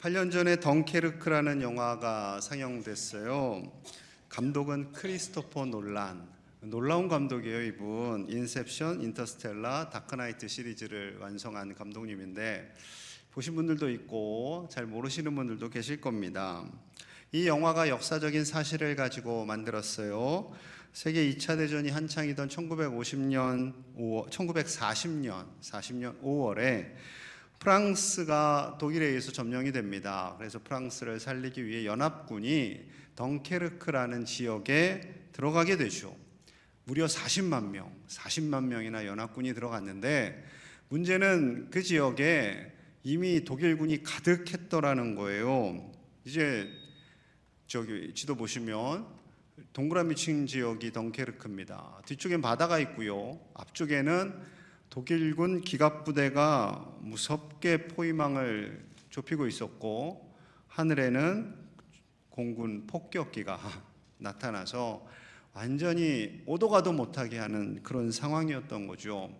8년 전에 덩케르크라는 영화가 상영됐어요. 감독은 크리스토퍼 놀란. 놀라운 감독이에요. 이분 인셉션, 인터스텔라, 다크나이트 시리즈를 완성한 감독님인데 보신 분들도 있고 잘 모르시는 분들도 계실 겁니다. 이 영화가 역사적인 사실을 가지고 만들었어요. 세계 2차 대전이 한창이던 1940년 5월에 프랑스가 독일에 의해서 점령이 됩니다. 그래서 프랑스를 살리기 위해 연합군이 덩케르크라는 지역에 들어가게 되죠. 무려 40만 명이나 연합군이 들어갔는데 문제는 그 지역에 이미 독일군이 가득했더라는 거예요. 이제 저기 지도 보시면 동그라미 친 지역이 덩케르크입니다. 뒤쪽엔 바다가 있고요. 앞쪽에는 독일군 기갑부대가 무섭게 포위망을 좁히고 있었고 하늘에는 공군 폭격기가 나타나서 완전히 오도 가도 못하게 하는 그런 상황이었던 거죠.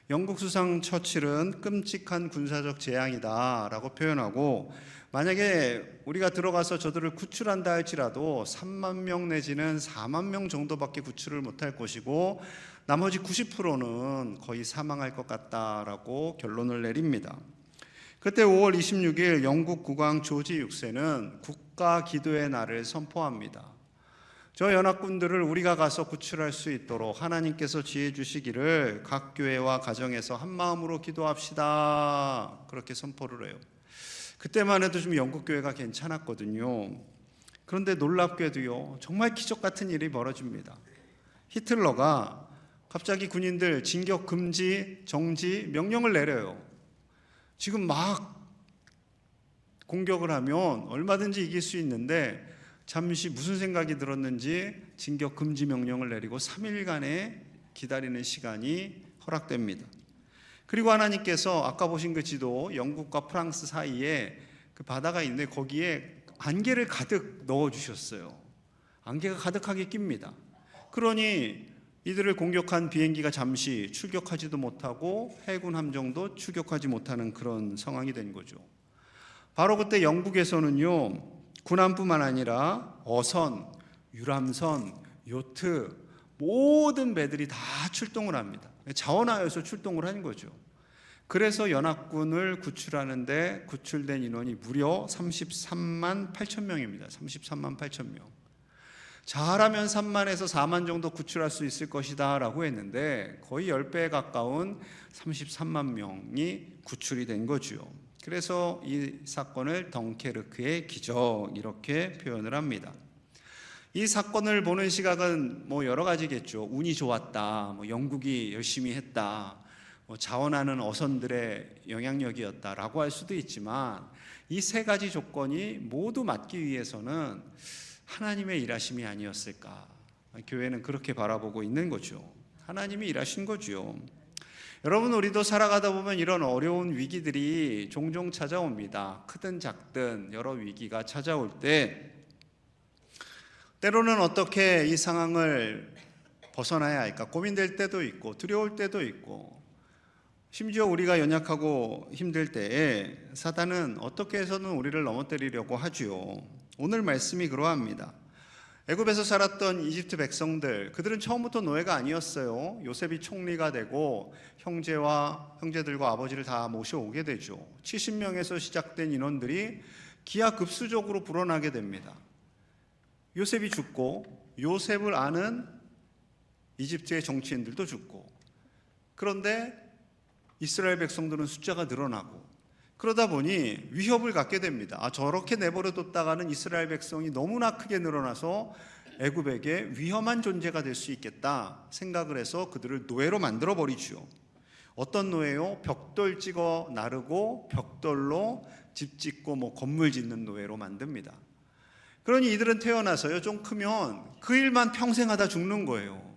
영국 수상 처칠은 끔찍한 군사적 재앙이다 라고 표현하고, 만약에 우리가 들어가서 저들을 구출한다 할지라도 3만 명 내지는 4만 명 정도밖에 구출을 못할 것이고 나머지 90%는 거의 사망할 것 같다라고 결론을 내립니다. 그때 5월 26일 영국 국왕 조지 6세는 국가 기도의 날을 선포합니다. 저 연합군들을 우리가 가서 구출할 수 있도록 하나님께서 지혜 주시기를 각 교회와 가정에서 한 마음으로 기도합시다. 그렇게 선포를 해요. 그때만 해도 좀 영국 교회가 괜찮았거든요. 그런데 놀랍게도요, 정말 기적 같은 일이 벌어집니다. 히틀러가 갑자기 군인들 진격 금지, 정지 명령을 내려요. 지금 막 공격을 하면 얼마든지 이길 수 있는데 잠시 무슨 생각이 들었는지 진격 금지 명령을 내리고 3일간의 기다리는 시간이 허락됩니다. 그리고 하나님께서 아까 보신 그 지도, 영국과 프랑스 사이에 그 바다가 있는데 거기에 안개를 가득 넣어주셨어요. 안개가 가득하게 낍니다. 그러니 이들을 공격한 비행기가 잠시 출격하지도 못하고 해군 함정도 출격하지 못하는 그런 상황이 된 거죠. 바로 그때 영국에서는요, 군함뿐만 아니라 어선, 유람선, 요트 모든 배들이 다 출동을 합니다. 자원하여서 출동을 한 거죠. 그래서 연합군을 구출하는데 구출된 인원이 무려 33만 8천 명입니다. 33만 8천 명. 잘하면 3만에서 4만 정도 구출할 수 있을 것이다 라고 했는데 거의 10배에 가까운 33만 명이 구출이 된 거죠. 그래서 이 사건을 덩케르크의 기적 이렇게 표현을 합니다. 이 사건을 보는 시각은 뭐 여러 가지겠죠. 운이 좋았다, 뭐 영국이 열심히 했다, 뭐 자원하는 어선들의 영향력이었다라고 할 수도 있지만 이 세 가지 조건이 모두 맞기 위해서는 하나님의 일하심이 아니었을까. 교회는 그렇게 바라보고 있는 거죠. 하나님이 일하신 거죠. 여러분, 우리도 살아가다 보면 이런 어려운 위기들이 종종 찾아옵니다. 크든 작든 여러 위기가 찾아올 때 때로는 어떻게 이 상황을 벗어나야 할까 고민될 때도 있고 두려울 때도 있고, 심지어 우리가 연약하고 힘들 때에 사단은 어떻게 해서는 우리를 넘어뜨리려고 하죠. 오늘 말씀이 그러합니다. 애굽에서 살았던 이집트 백성들, 그들은 처음부터 노예가 아니었어요. 요셉이 총리가 되고 형제들과 아버지를 다 모셔오게 되죠. 70명에서 시작된 인원들이 기하급수적으로 불어나게 됩니다. 요셉이 죽고 요셉을 아는 이집트의 정치인들도 죽고, 그런데 이스라엘 백성들은 숫자가 늘어나고, 그러다 보니 위협을 갖게 됩니다. 저렇게 내버려뒀다가는 이스라엘 백성이 너무나 크게 늘어나서 애굽에게 위험한 존재가 될 수 있겠다 생각을 해서 그들을 노예로 만들어버리죠. 어떤 노예요? 벽돌 찍어 나르고 벽돌로 집 짓고 뭐 건물 짓는 노예로 만듭니다. 그러니 이들은 태어나서요, 좀 크면 그 일만 평생 하다 죽는 거예요.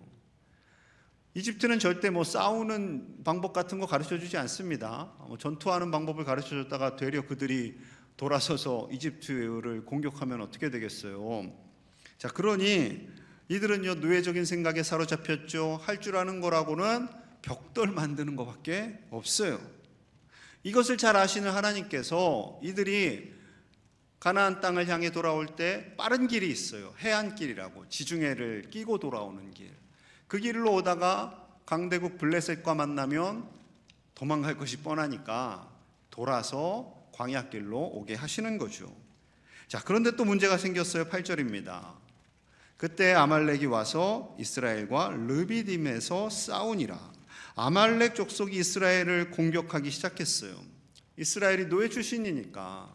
이집트는 절대 뭐 싸우는 방법 같은 거 가르쳐주지 않습니다. 전투하는 방법을 가르쳐줬다가 되려 그들이 돌아서서 이집트를 공격하면 어떻게 되겠어요? 자, 그러니 이들은요, 노예적인 생각에 사로잡혔죠. 할 줄 아는 거라고는 벽돌 만드는 것밖에 없어요. 이것을 잘 아시는 하나님께서 이들이 가나안 땅을 향해 돌아올 때 빠른 길이 있어요. 해안길이라고, 지중해를 끼고 돌아오는 길. 그 길로 오다가 강대국 블레셋과 만나면 도망갈 것이 뻔하니까 돌아서 광야길로 오게 하시는 거죠. 자, 그런데 또 문제가 생겼어요. 8절입니다. 그때 아말렉이 와서 이스라엘과 르비딤에서 싸우니라. 아말렉 족속이 이스라엘을 공격하기 시작했어요. 이스라엘이 노예 출신이니까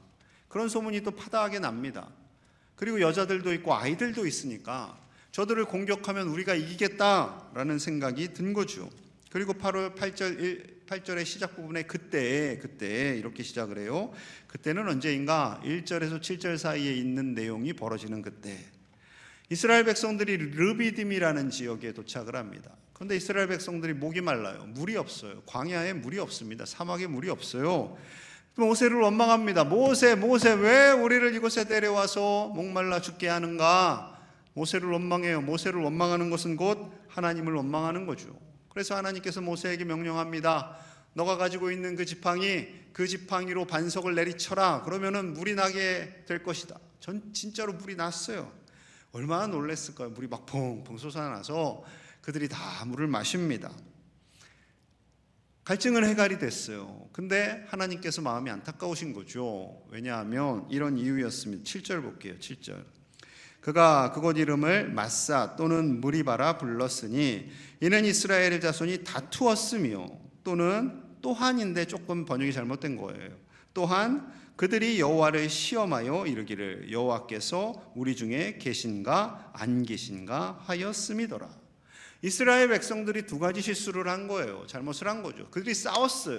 그런 소문이 또 파다하게 납니다. 그리고 여자들도 있고 아이들도 있으니까 저들을 공격하면 우리가 이기겠다라는 생각이 든 거죠. 그리고 8절의 시작 부분에 그때 이렇게 시작을 해요. 그때는 언제인가? 1절에서 7절 사이에 있는 내용이 벌어지는 그때, 이스라엘 백성들이 르비딤이라는 지역에 도착을 합니다. 그런데 이스라엘 백성들이 목이 말라요. 물이 없어요. 광야에 물이 없습니다. 사막에 물이 없어요. 모세를 원망합니다. 모세 왜 우리를 이곳에 데려와서 목말라 죽게 하는가? 모세를 원망해요. 모세를 원망하는 것은 곧 하나님을 원망하는 거죠. 그래서 하나님께서 모세에게 명령합니다. 너가 가지고 있는 그 지팡이로 반석을 내리쳐라. 그러면은 물이 나게 될 것이다. 진짜로 물이 났어요. 얼마나 놀랐을까요? 물이 막 펑펑 솟아나서 그들이 다 물을 마십니다. 갈증은 해결이 됐어요. 근데 하나님께서 마음이 안타까우신 거죠. 왜냐하면 이런 이유였습니다. 7절 볼게요. 7절. 그가 그곳 이름을 마사 또는 무리바라 불렀으니 이는 이스라엘 자손이 다투었으며, 또한인데 조금 번역이 잘못된 거예요. 또한 그들이 여호와를 시험하여 이르기를 여호와께서 우리 중에 계신가 안 계신가 하였음이더라. 이스라엘 백성들이 두 가지 실수를 한 거예요. 잘못을 한 거죠. 그들이 싸웠어요.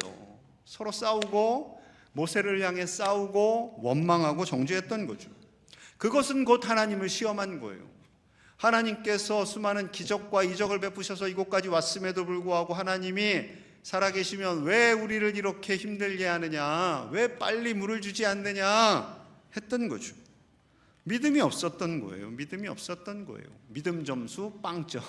서로 싸우고 모세를 향해 싸우고 원망하고 정죄했던 거죠. 그것은 곧 하나님을 시험한 거예요. 하나님께서 수많은 기적과 이적을 베푸셔서 이곳까지 왔음에도 불구하고 하나님이 살아계시면 왜 우리를 이렇게 힘들게 하느냐, 왜 빨리 물을 주지 않느냐 했던 거죠. 믿음이 없었던 거예요. 믿음 점수 빵점.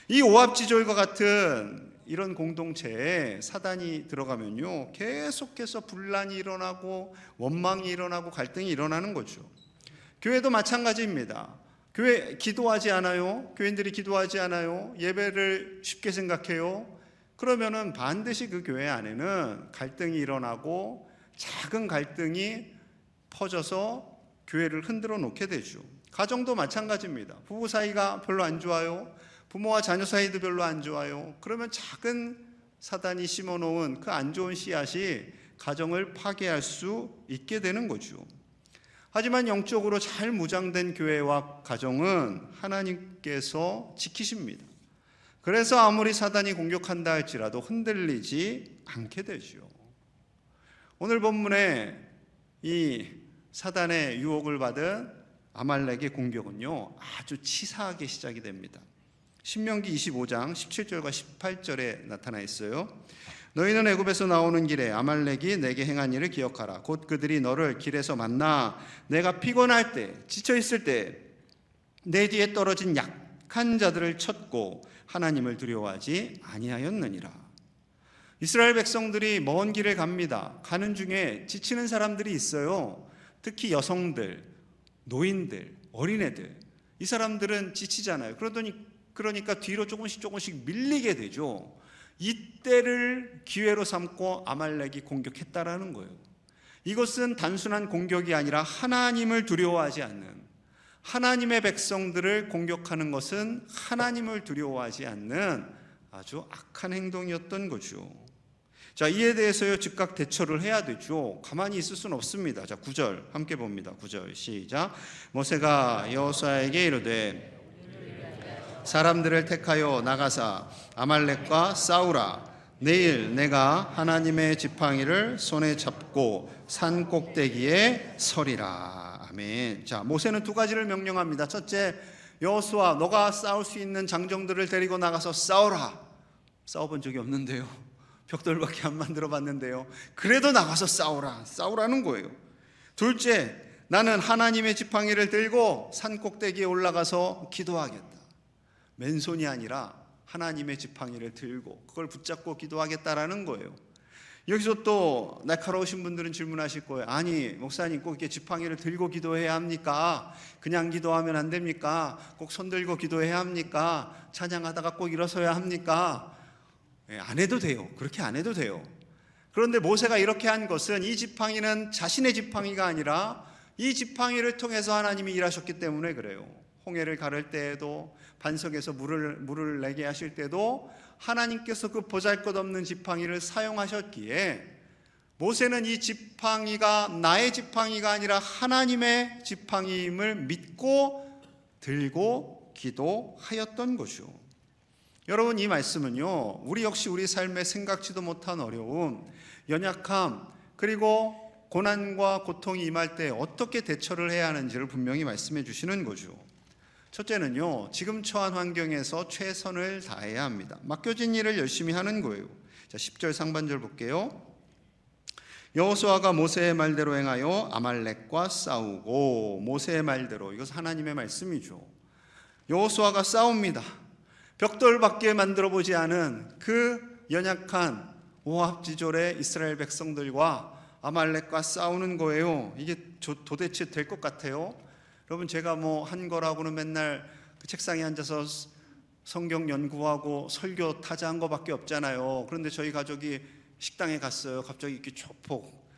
이 오합지졸과 같은 이런 공동체에 사단이 들어가면요, 계속해서 분란이 일어나고 원망이 일어나고 갈등이 일어나는 거죠. 교회도 마찬가지입니다. 교회 기도하지 않아요? 교인들이 기도하지 않아요? 예배를 쉽게 생각해요? 그러면은 반드시 그 교회 안에는 갈등이 일어나고 작은 갈등이 퍼져서 교회를 흔들어 놓게 되죠. 가정도 마찬가지입니다. 부부 사이가 별로 안 좋아요. 부모와 자녀 사이도 별로 안 좋아요. 그러면 작은 사단이 심어놓은 그 안 좋은 씨앗이 가정을 파괴할 수 있게 되는 거죠. 하지만 영적으로 잘 무장된 교회와 가정은 하나님께서 지키십니다. 그래서 아무리 사단이 공격한다 할지라도 흔들리지 않게 되죠. 오늘 본문에 이 사단의 유혹을 받은 아말렉의 공격은요, 아주 치사하게 시작이 됩니다. 신명기 25장 17절과 18절에 나타나 있어요. 너희는 애굽에서 나오는 길에 아말렉이 내게 행한 일을 기억하라. 곧 그들이 너를 길에서 만나 내가 피곤할 때 지쳐 있을 때 내 뒤에 떨어진 약한 자들을 쳤고 하나님을 두려워하지 아니하였느니라. 이스라엘 백성들이 먼 길을 갑니다. 가는 중에 지치는 사람들이 있어요. 특히 여성들, 노인들, 어린애들. 이 사람들은 지치잖아요. 그러니까 뒤로 조금씩 밀리게 되죠. 이때를 기회로 삼고 아말렉이 공격했다라는 거예요. 이것은 단순한 공격이 아니라 하나님을 두려워하지 않는, 하나님의 백성들을 공격하는 것은 하나님을 두려워하지 않는 아주 악한 행동이었던 거죠. 자, 이에 대해서요, 즉각 대처를 해야 되죠. 가만히 있을 수는 없습니다. 자, 9절 함께 봅니다. 9절 시작. 모세가 여호수아에게 이르되 사람들을 택하여 나가사 아말렉과 싸우라. 내일 내가 하나님의 지팡이를 손에 잡고 산 꼭대기에 서리라. 아멘. 자, 모세는 두 가지를 명령합니다. 첫째, 여호수아, 너가 싸울 수 있는 장정들을 데리고 나가서 싸워라. 싸워본 적이 없는데요. 벽돌밖에 안 만들어 봤는데요. 그래도 나가서 싸우라는 거예요. 둘째, 나는 하나님의 지팡이를 들고 산 꼭대기에 올라가서 기도하겠다. 맨손이 아니라 하나님의 지팡이를 들고 그걸 붙잡고 기도하겠다라는 거예요. 여기서 또 날카로우신 분들은 질문하실 거예요. 아니 목사님, 꼭 이렇게 지팡이를 들고 기도해야 합니까? 그냥 기도하면 안 됩니까? 꼭 손 들고 기도해야 합니까? 찬양하다가 꼭 일어서야 합니까? 안 해도 돼요. 그렇게 안 해도 돼요. 그런데 모세가 이렇게 한 것은 이 지팡이는 자신의 지팡이가 아니라 이 지팡이를 통해서 하나님이 일하셨기 때문에 그래요. 홍해를 가를 때에도, 반석에서 물을 내게 하실 때도 하나님께서 그 보잘것없는 지팡이를 사용하셨기에 모세는 이 지팡이가 나의 지팡이가 아니라 하나님의 지팡이임을 믿고 들고 기도하였던 거죠. 여러분, 이 말씀은요, 우리 역시 우리 삶에 생각지도 못한 어려움, 연약함, 그리고 고난과 고통이 임할 때 어떻게 대처를 해야 하는지를 분명히 말씀해 주시는 거죠. 첫째는요, 지금 처한 환경에서 최선을 다해야 합니다. 맡겨진 일을 열심히 하는 거예요. 자, 10절 상반절 볼게요. 여호수아가 모세의 말대로 행하여 아말렉과 싸우고, 모세의 말대로, 이것은 하나님의 말씀이죠. 여호수아가 싸웁니다. 벽돌밖에 만들어 보지 않은 그 연약한 오합지졸의 이스라엘 백성들과 아말렉과 싸우는 거예요. 이게 도대체 될 것 같아요? 여러분, 제가 한 거라고는 맨날 그 책상에 앉아서 성경 연구하고 설교 타자한 거밖에 없잖아요. 그런데 저희 가족이 식당에 갔어요. 갑자기 이렇게 조폭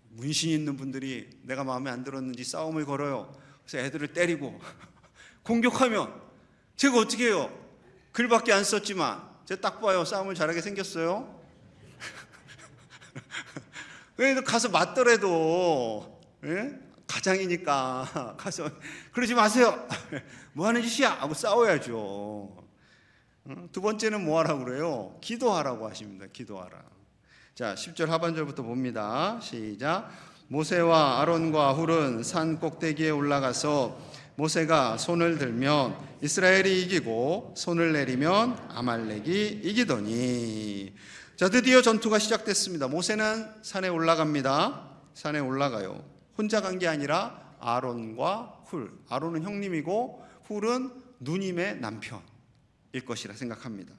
문신 있는 분들이 내가 마음에 안 들었는지 싸움을 걸어요. 그래서 애들을 때리고 공격하면 제가 어떻게 해요? 글밖에 안 썼지만 제가 딱 봐요. 싸움을 잘하게 생겼어요. 그래도 가서 맞더라도, 가장이니까 가서 그러지 마세요. 뭐 하는 짓이야? 하고 싸워야죠. 두 번째는 뭐 하라고 그래요? 기도하라고 하십니다. 기도하라. 자, 10절 하반절부터 봅니다. 시작. 모세와 아론과 훌은 산 꼭대기에 올라가서 모세가 손을 들면 이스라엘이 이기고 손을 내리면 아말렉이 이기더니. 자, 드디어 전투가 시작됐습니다. 모세는 산에 올라갑니다. 산에 올라가요. 혼자 간 게 아니라 아론과 훌. 아론은 형님이고 훌은 누님의 남편일 것이라 생각합니다.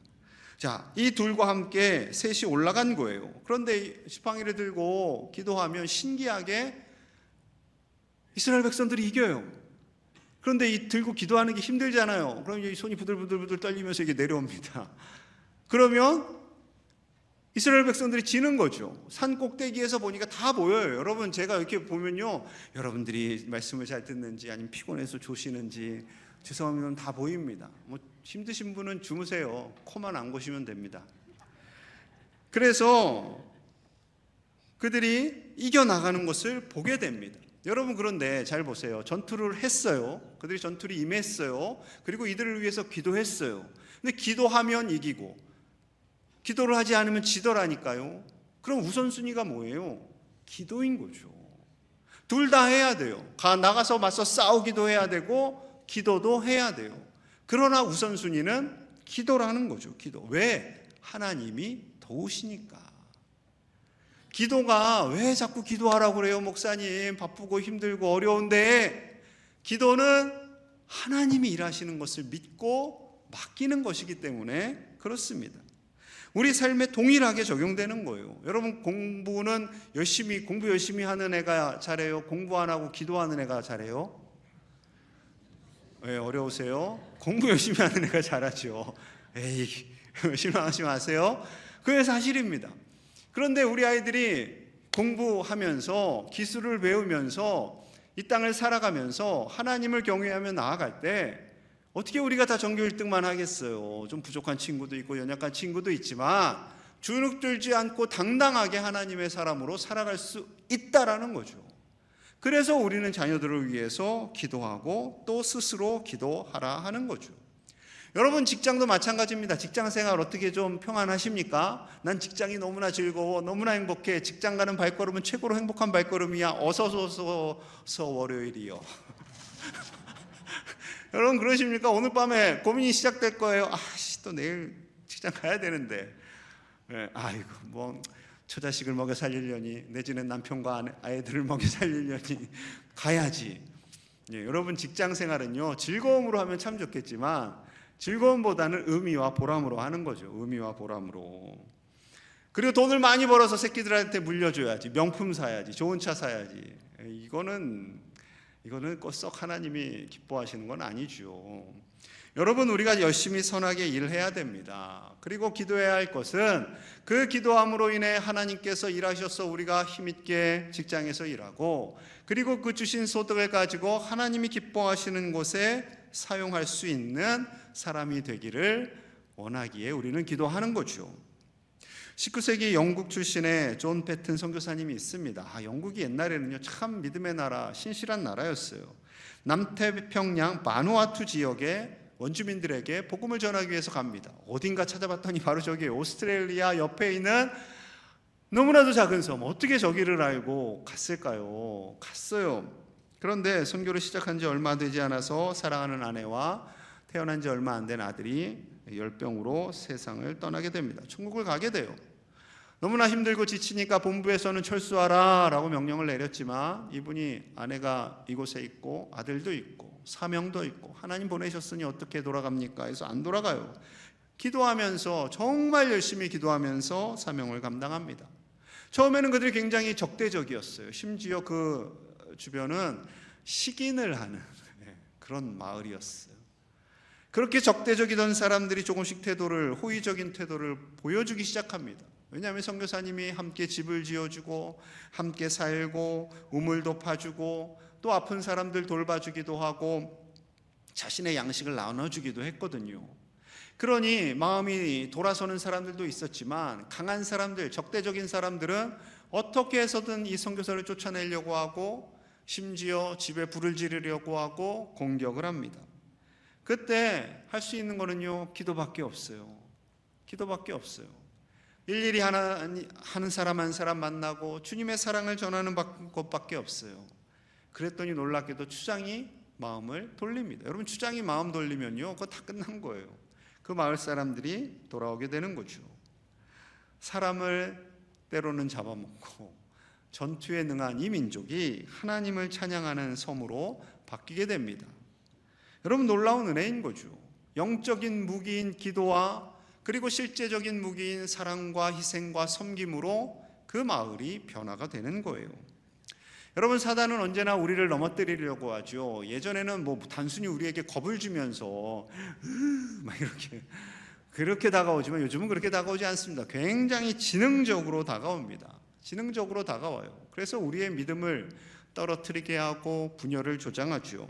자, 이 둘과 함께 셋이 올라간 거예요. 그런데 지팡이를 들고 기도하면 신기하게 이스라엘 백성들이 이겨요. 그런데 이 들고 기도하는 게 힘들잖아요. 그럼 이 손이 부들부들 떨리면서 이게 내려옵니다. 그러면 이스라엘 백성들이 지는 거죠. 산 꼭대기에서 보니까 다 보여요. 여러분, 제가 이렇게 보면요, 여러분들이 말씀을 잘 듣는지 아니면 피곤해서 조시는지 죄송합니다, 다 보입니다. 힘드신 분은 주무세요. 코만 안 고시면 됩니다. 그래서 그들이 이겨나가는 것을 보게 됩니다. 여러분, 그런데 잘 보세요. 전투를 했어요. 그들이 전투를 임했어요. 그리고 이들을 위해서 기도했어요. 근데 기도하면 이기고 기도를 하지 않으면 지더라니까요. 그럼 우선순위가 뭐예요? 기도인 거죠. 둘 다 해야 돼요. 나가서 맞서 싸우기도 해야 되고 기도도 해야 돼요. 그러나 우선순위는 기도라는 거죠. 기도. 왜? 하나님이 도우시니까. 기도가 왜 자꾸 기도하라고 그래요, 목사님? 바쁘고 힘들고 어려운데. 기도는 하나님이 일하시는 것을 믿고 맡기는 것이기 때문에 그렇습니다. 우리 삶에 동일하게 적용되는 거예요. 여러분, 공부 열심히 하는 애가 잘해요? 공부 안 하고 기도하는 애가 잘해요? 왜 어려우세요? 공부 열심히 하는 애가 잘하죠. 에이, 실망하지 마세요. 그게 사실입니다. 그런데 우리 아이들이 공부하면서 기술을 배우면서 이 땅을 살아가면서 하나님을 경외하며 나아갈 때 어떻게 우리가 다 전교 1등만 하겠어요? 좀 부족한 친구도 있고 연약한 친구도 있지만 주눅 들지 않고 당당하게 하나님의 사람으로 살아갈 수 있다라는 거죠. 그래서 우리는 자녀들을 위해서 기도하고 또 스스로 기도하라 하는 거죠. 여러분, 직장도 마찬가지입니다. 직장 생활 어떻게 좀 평안하십니까? 난 직장이 너무나 즐거워, 너무나 행복해. 직장 가는 발걸음은 최고로 행복한 발걸음이야. 어서 월요일이요. 여러분, 그러십니까? 오늘 밤에 고민이 시작될 거예요. 또 내일 직장 가야 되는데. 아이고, 처자식을 먹여 살리려니, 내지는 남편과 아이들을 먹여 살리려니 가야지. 여러분, 직장 생활은요, 즐거움으로 하면 참 좋겠지만 즐거움보다는 의미와 보람으로 하는 거죠. 의미와 보람으로. 그리고 돈을 많이 벌어서 새끼들한테 물려줘야지, 명품 사야지, 좋은 차 사야지. 이거는 썩 하나님이 기뻐하시는 건 아니죠. 여러분, 우리가 열심히 선하게 일해야 됩니다. 그리고 기도해야 할 것은 그 기도함으로 인해 하나님께서 일하셔서 우리가 힘있게 직장에서 일하고, 그리고 그 주신 소득을 가지고 하나님이 기뻐하시는 곳에 사용할 수 있는 사람이 되기를 원하기에 우리는 기도하는 거죠. 19세기 영국 출신의 존 패튼 선교사님이 있습니다. 영국이 옛날에는요 참 믿음의 나라, 신실한 나라였어요. 남태평양 바누아투 지역에 원주민들에게 복음을 전하기 위해서 갑니다. 어딘가 찾아봤더니 바로 저기 오스트레일리아 옆에 있는 너무나도 작은 섬. 어떻게 저기를 알고 갔을까요? 갔어요. 그런데 선교를 시작한 지 얼마 되지 않아서 사랑하는 아내와 태어난 지 얼마 안 된 아들이 열병으로 세상을 떠나게 됩니다. 천국을 가게 돼요. 너무나 힘들고 지치니까 본부에서는 철수하라 라고 명령을 내렸지만, 이분이 아내가 이곳에 있고 아들도 있고 사명도 있고 하나님 보내셨으니 어떻게 돌아갑니까? 해서 안 돌아가요. 기도하면서, 정말 열심히 기도하면서 사명을 감당합니다. 처음에는 그들이 굉장히 적대적이었어요. 심지어 그 주변은 식인을 하는 그런 마을이었어요. 그렇게 적대적이던 사람들이 조금씩 호의적인 태도를 보여주기 시작합니다. 왜냐하면 선교사님이 함께 집을 지어주고 함께 살고 우물도 파주고 또 아픈 사람들 돌봐주기도 하고 자신의 양식을 나눠주기도 했거든요. 그러니 마음이 돌아서는 사람들도 있었지만, 강한 사람들, 적대적인 사람들은 어떻게 해서든 이 선교사를 쫓아내려고 하고, 심지어 집에 불을 지르려고 하고 공격을 합니다. 그때 할 수 있는 거는요 기도밖에 없어요. 기도밖에 없어요. 일일이 하는 사람 한 사람 만나고 주님의 사랑을 전하는 것밖에 없어요. 그랬더니 놀랍게도 추장이 마음을 돌립니다. 여러분, 추장이 마음 돌리면요 그거 다 끝난 거예요. 그 마을 사람들이 돌아오게 되는 거죠. 사람을 때로는 잡아먹고 전투에 능한 이 민족이 하나님을 찬양하는 섬으로 바뀌게 됩니다. 여러분, 놀라운 은혜인 거죠. 영적인 무기인 기도와 그리고 실제적인 무기인 사랑과 희생과 섬김으로 그 마을이 변화가 되는 거예요. 여러분, 사단은 언제나 우리를 넘어뜨리려고 하죠. 예전에는 단순히 우리에게 겁을 주면서 막 그렇게 다가오지만 요즘은 그렇게 다가오지 않습니다. 굉장히 지능적으로 다가옵니다. 지능적으로 다가와요. 그래서 우리의 믿음을 떨어뜨리게 하고 분열을 조장하죠.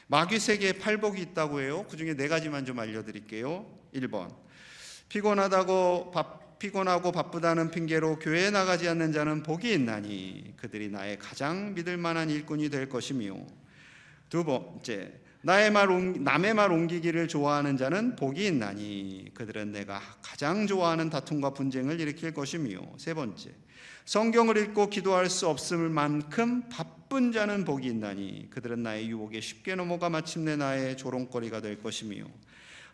마귀 세계에 팔복이 있다고 해요. 그 중에 4가지만 좀 알려드릴게요. 1번, 피곤하고 바쁘다는 핑계로 교회에 나가지 않는 자는 복이 있나니 그들이 나의 가장 믿을 만한 일꾼이 될 것이며, 2번째, 남의 말 옮기기를 좋아하는 자는 복이 있나니 그들은 내가 가장 좋아하는 다툼과 분쟁을 일으킬 것이며, 3번째, 성경을 읽고 기도할 수 없을 만큼 바쁜 자는 복이 있나니 그들은 나의 유혹에 쉽게 넘어가 마침내 나의 조롱거리가 될 것이며,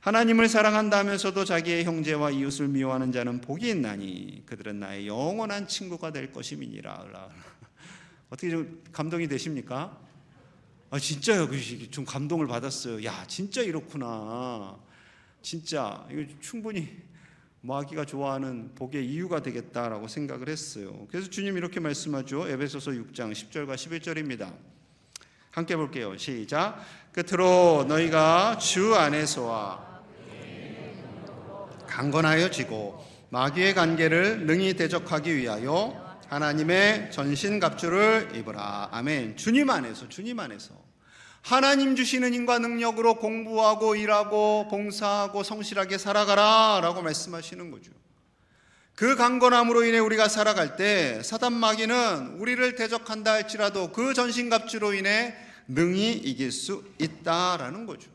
하나님을 사랑한다면서도 자기의 형제와 이웃을 미워하는 자는 복이 있나니 그들은 나의 영원한 친구가 될 것임이니라. 어떻게 좀 감동이 되십니까? 진짜요. 좀 감동을 받았어요. 야, 진짜 이렇구나. 진짜 이거 충분히 마귀가 좋아하는 복의 이유가 되겠다라고 생각을 했어요. 그래서 주님 이렇게 말씀하죠. 에베소서 6장 10절과 11절입니다. 함께 볼게요. 시작. 끝으로 너희가 주 안에서와 강건하여 지고 마귀의 관계를 능히 대적하기 위하여 하나님의 전신갑주를 입으라. 아멘. 주님 안에서 하나님 주시는 힘과 능력으로 공부하고 일하고 봉사하고 성실하게 살아가라 라고 말씀하시는 거죠. 그 강건함으로 인해 우리가 살아갈 때 사단 마귀는 우리를 대적한다 할지라도 그 전신갑주로 인해 능히 이길 수 있다라는 거죠.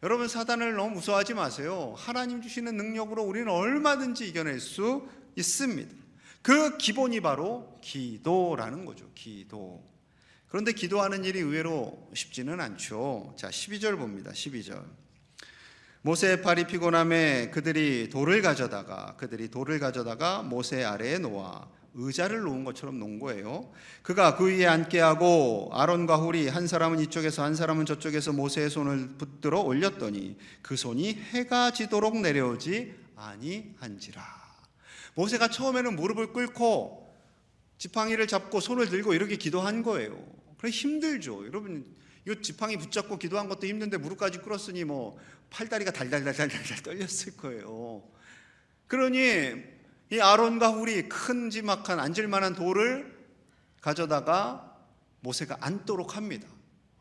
여러분, 사단을 너무 무서워하지 마세요. 하나님 주시는 능력으로 우리는 얼마든지 이겨낼 수 있습니다. 그 기본이 바로 기도라는 거죠. 기도. 그런데 기도하는 일이 의외로 쉽지는 않죠. 자, 12절 봅니다. 12절. 모세의 팔이 피곤함에 그들이 돌을 가져다가 모세 아래에 놓아 의자를 놓은 것처럼 놓은 거예요. 그가 그 위에 앉게 하고 아론과 훌이 한 사람은 이쪽에서 한 사람은 저쪽에서 모세의 손을 붙들어 올렸더니 그 손이 해가 지도록 내려오지 아니한지라. 모세가 처음에는 무릎을 꿇고 지팡이를 잡고 손을 들고 이렇게 기도한 거예요. 그래 힘들죠. 여러분 이거 지팡이 붙잡고 기도한 것도 힘든데 무릎까지 꿇었으니 뭐 팔다리가 달달달달달 떨렸을 거예요. 그러니 이 아론과 훌이 큼지막한 앉을만한 돌을 가져다가 모세가 앉도록 합니다.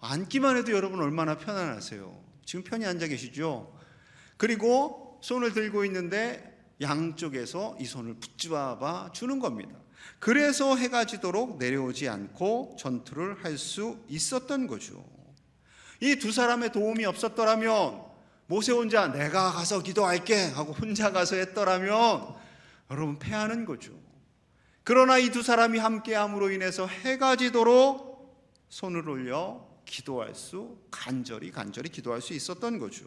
앉기만 해도 여러분 얼마나 편안하세요. 지금 편히 앉아 계시죠? 그리고 손을 들고 있는데 양쪽에서 이 손을 붙잡아 주는 겁니다. 그래서 해가 지도록 내려오지 않고 전투를 할 수 있었던 거죠. 이 두 사람의 도움이 없었더라면, 모세 혼자 내가 가서 기도할게 하고 혼자 가서 했더라면 여러분 패하는 거죠. 그러나 이 두 사람이 함께함으로 인해서 해가 지도록 손을 올려 기도할 수, 간절히 기도할 수 있었던 거죠.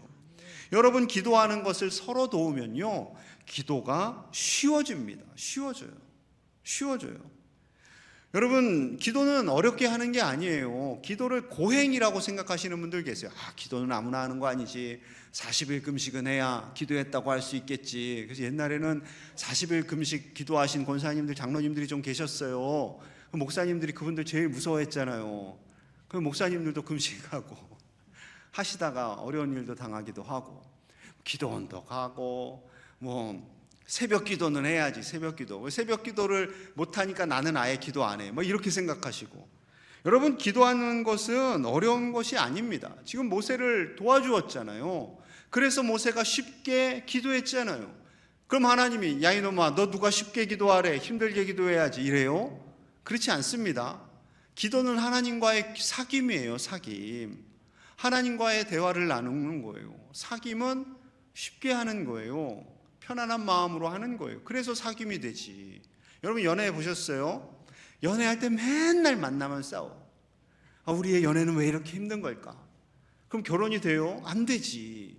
여러분 기도하는 것을 서로 도우면요 기도가 쉬워집니다. 쉬워져요. 여러분 기도는 어렵게 하는 게 아니에요. 기도를 고행이라고 생각하시는 분들 계세요. 기도는 아무나 하는 거 아니지, 40일 금식은 해야 기도했다고 할 수 있겠지. 그래서 옛날에는 40일 금식 기도하신 권사님들, 장로님들이 좀 계셨어요. 목사님들이 그분들 제일 무서워했잖아요. 그 목사님들도 금식하고 하시다가 어려운 일도 당하기도 하고, 기도 언덕하고 뭐 새벽 기도는 해야지. 새벽 기도를 못하니까 나는 아예 기도 안 해, 뭐 이렇게 생각하시고. 여러분 기도하는 것은 어려운 것이 아닙니다. 지금 모세를 도와주었잖아요. 그래서 모세가 쉽게 기도했잖아요. 그럼 하나님이 야 이놈아 너 누가 쉽게 기도하래, 힘들게 기도해야지 이래요? 그렇지 않습니다. 기도는 하나님과의 사귐이에요. 사귐. 하나님과의 대화를 나누는 거예요. 사귐은 쉽게 하는 거예요. 편안한 마음으로 하는 거예요. 그래서 사귐이 되지. 여러분 연애해 보셨어요? 연애할 때 맨날 만나면 싸워. 우리의 연애는 왜 이렇게 힘든 걸까? 그럼 결혼이 돼요? 안 되지.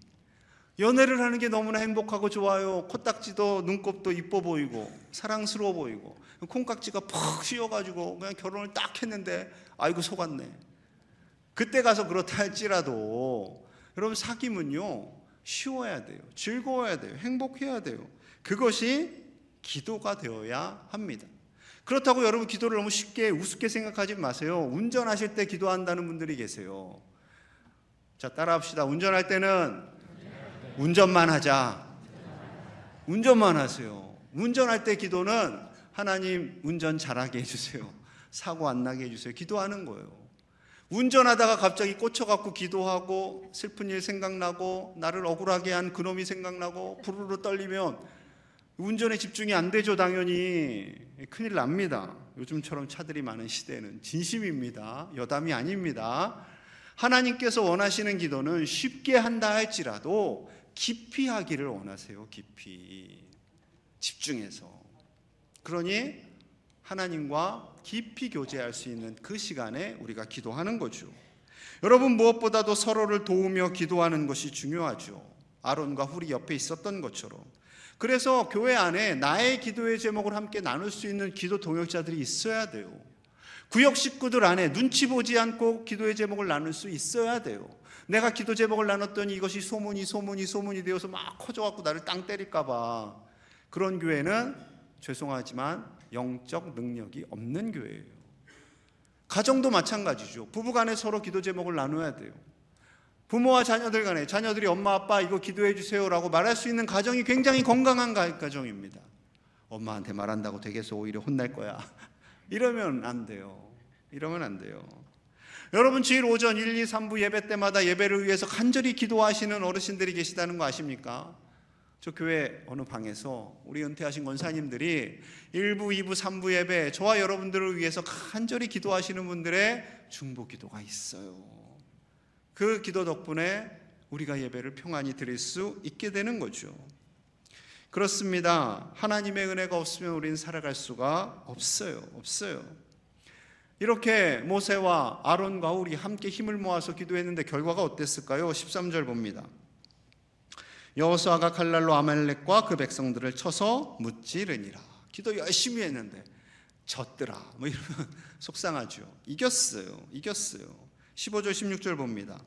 연애를 하는 게 너무나 행복하고 좋아요. 코딱지도 눈곱도 이뻐 보이고 사랑스러워 보이고 콩깍지가 푹 휘어가지고 그냥 결혼을 딱 했는데 아이고 속았네. 그때 가서 그렇다 할지라도 여러분 사귐은요 쉬워야 돼요. 즐거워야 돼요. 행복해야 돼요. 그것이 기도가 되어야 합니다. 그렇다고 여러분 기도를 너무 쉽게 우습게 생각하지 마세요. 운전하실 때 기도한다는 분들이 계세요. 자 따라합시다. 운전할 때는 운전만 하자. 운전만 하세요. 운전할 때 기도는 하나님 운전 잘하게 해주세요. 사고 안 나게 해주세요. 기도하는 거예요. 운전하다가 갑자기 꽂혀갖고 기도하고 슬픈 일 생각나고 나를 억울하게 한 그놈이 생각나고 부르르 떨리면 운전에 집중이 안 되죠. 당연히 큰일 납니다. 요즘처럼 차들이 많은 시대는 진심입니다. 여담이 아닙니다. 하나님께서 원하시는 기도는 쉽게 한다 할지라도 깊이 하기를 원하세요. 깊이 집중해서. 그러니 하나님과 깊이 교제할 수 있는 그 시간에 우리가 기도하는 거죠. 여러분 무엇보다도 서로를 도우며 기도하는 것이 중요하죠. 아론과 훌이 옆에 있었던 것처럼. 그래서 교회 안에 나의 기도의 제목을 함께 나눌 수 있는 기도 동역자들이 있어야 돼요. 구역 식구들 안에 눈치 보지 않고 기도의 제목을 나눌 수 있어야 돼요. 내가 기도 제목을 나눴더니 이것이 소문이 되어서 막 커져갖고 나를 땅 때릴까 봐. 그런 교회는 죄송하지만 영적 능력이 없는 교회예요. 가정도 마찬가지죠. 부부간에 서로 기도 제목을 나눠야 돼요. 부모와 자녀들 간에 자녀들이 엄마 아빠 이거 기도해 주세요라고 말할 수 있는 가정이 굉장히 건강한 가정입니다. 엄마한테 말한다고 되겠어, 오히려 혼날 거야. 이러면 안 돼요. 여러분 주일 오전 1, 2, 3부 예배 때마다 예배를 위해서 간절히 기도하시는 어르신들이 계시다는 거 아십니까? 저 교회 어느 방에서 우리 은퇴하신 권사님들이 1부, 2부, 3부 예배 저와 여러분들을 위해서 간절히 기도하시는 분들의 중보 기도가 있어요. 그 기도 덕분에 우리가 예배를 평안히 드릴 수 있게 되는 거죠. 그렇습니다. 하나님의 은혜가 없으면 우리는 살아갈 수가 없어요. 이렇게 모세와 아론과 훌이 함께 힘을 모아서 기도했는데 결과가 어땠을까요? 13절 봅니다. 여호수아가 칼날로 아말렉과 그 백성들을 쳐서 무찌르니라. 기도 열심히 했는데 졌더라. 뭐 이러면 속상하죠. 이겼어요. 15절 16절 봅니다.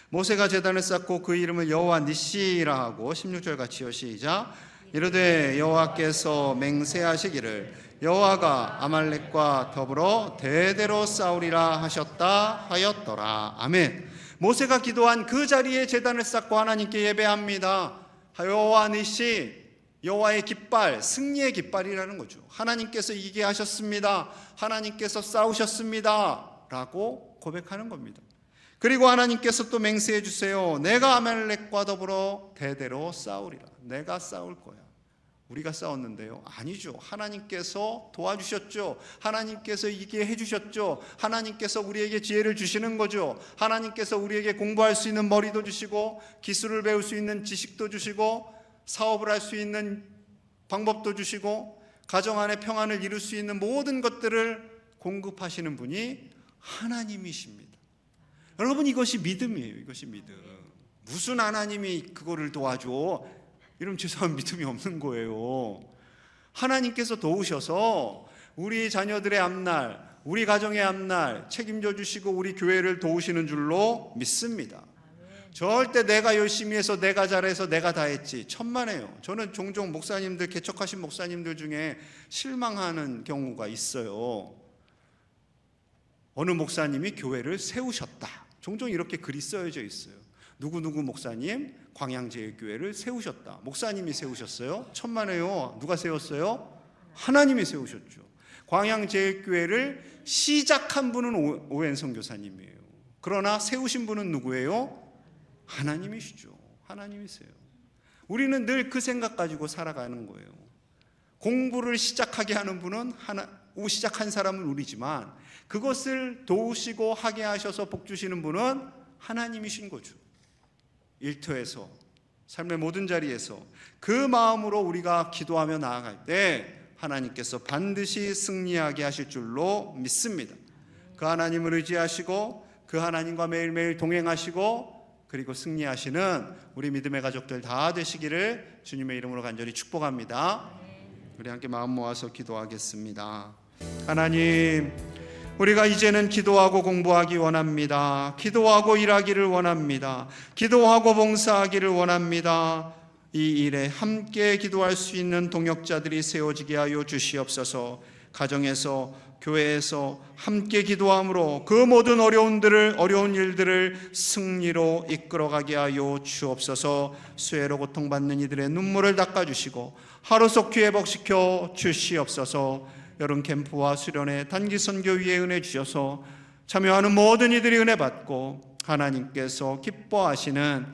모세가 제단을 쌓고 그 이름을 여호와 니시라 하고 16절 같이요. 시작. 이르되 여호와께서 맹세하시기를 여호와가 아말렉과 더불어 대대로 싸우리라 하셨다 하였더라. 아멘. 모세가 기도한 그 자리에 제단을 쌓고 하나님께 예배합니다. 여호와 니시, 여호와의 깃발, 승리의 깃발이라는 거죠. 하나님께서 이기게 하셨습니다. 하나님께서 싸우셨습니다 라고 고백하는 겁니다. 그리고 하나님께서 또 맹세해 주세요. 내가 아말렉과 더불어 대대로 싸우리라. 내가 싸울 거야. 우리가 싸웠는데요? 아니죠. 하나님께서 도와주셨죠. 하나님께서 이기게 해주셨죠. 하나님께서 우리에게 지혜를 주시는 거죠. 하나님께서 우리에게 공부할 수 있는 머리도 주시고, 기술을 배울 수 있는 지식도 주시고, 사업을 할 수 있는 방법도 주시고, 가정 안에 평안을 이룰 수 있는 모든 것들을 공급하시는 분이 하나님이십니다. 여러분, 이것이 믿음이에요. 이것이 믿음. 무슨 하나님이 그거를 도와줘? 이러면 죄송한 믿음이 없는 거예요. 하나님께서 도우셔서 우리 자녀들의 앞날, 우리 가정의 앞날 책임져 주시고 우리 교회를 도우시는 줄로 믿습니다. 절대 내가 열심히 해서 내가 잘해서 내가 다 했지, 천만에요. 저는 종종 목사님들, 개척하신 목사님들 중에 실망하는 경우가 있어요. 어느 목사님이 교회를 세우셨다, 종종 이렇게 글이 써져 있어요. 누구누구 목사님 광양제일교회를 세우셨다. 목사님이 세우셨어요? 천만에요. 누가 세웠어요? 하나님이 세우셨죠. 광양제일교회를 시작한 분은 오웬성 교사님이에요. 그러나 세우신 분은 누구예요? 하나님이시죠. 하나님이세요. 우리는 늘 그 생각 가지고 살아가는 거예요. 공부를 시작하게 하는 분은 시작한 사람은 우리지만 그것을 도우시고 하게 하셔서 복 주시는 분은 하나님이신 거죠. 일터에서, 삶의 모든 자리에서 그 마음으로 우리가 기도하며 나아갈 때 하나님께서 반드시 승리하게 하실 줄로 믿습니다. 그 하나님을 의지하시고 그 하나님과 매일매일 동행하시고 그리고 승리하시는 우리 믿음의 가족들 다 되시기를 주님의 이름으로 간절히 축복합니다. 우리 함께 마음 모아서 기도하겠습니다. 하나님, 우리가 이제는 기도하고 공부하기 원합니다. 기도하고 일하기를 원합니다. 기도하고 봉사하기를 원합니다. 이 일에 함께 기도할 수 있는 동역자들이 세워지게 하여 주시옵소서. 가정에서, 교회에서 함께 기도함으로 그 모든 어려운 일들을 승리로 이끌어가게 하여 주옵소서. 수혜로 고통받는 이들의 눈물을 닦아주시고 하루속히 회복시켜 주시옵소서. 여름 캠프와 수련회 단기 선교위에 은혜 주셔서 참여하는 모든 이들이 은혜 받고 하나님께서 기뻐하시는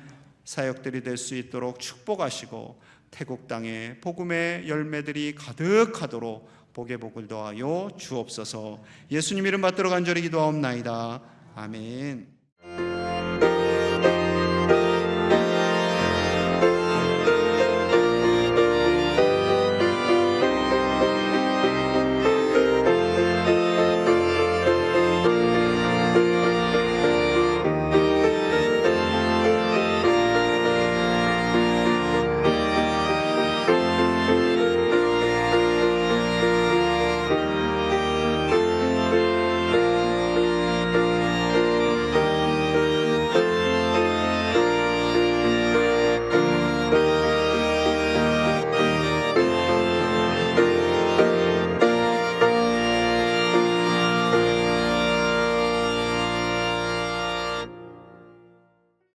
사역들이 될 수 있도록 축복하시고 태국 땅에 복음의 열매들이 가득하도록 복의 복을 더하여 주옵소서. 예수님 이름 받들어 간절히 기도하옵나이다. 아멘.